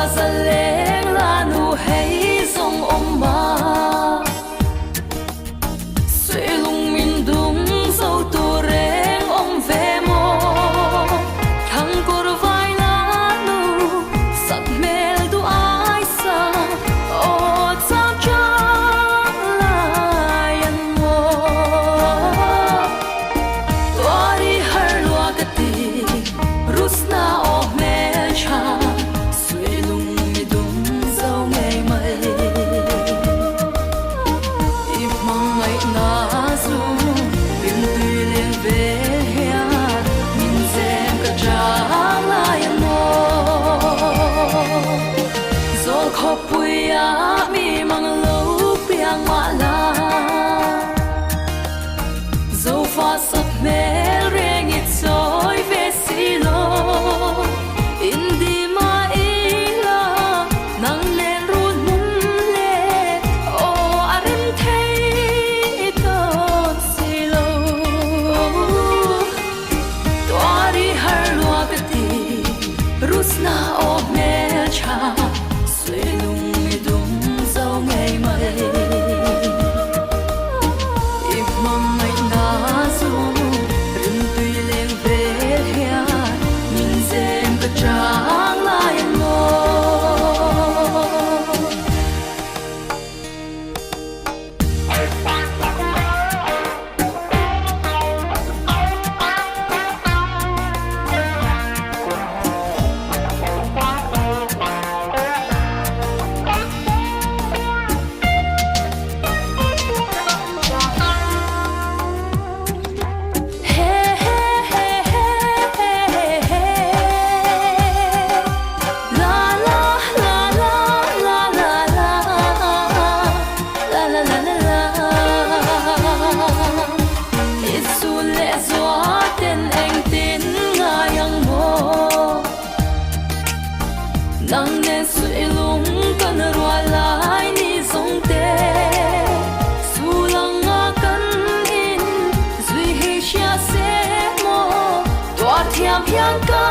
sa leng la nu hay song om ma suy lung min dung sâu tu reng om ve mo thang cor vai la nu sat mel du ai sa o sao cha la yan mo tuari har lua ka ti rusna o mel cha puya mi mang lo piang ma la zo fa sap mel reng it soi ve si lo indi ma ila nang len run mun le o arim thei to si lo tuari har lua ka ti rusna o mel cha nang ne sui lung kan rua lai ni song te sulang a kan in zui hi sha se mo tua thiam hiang ka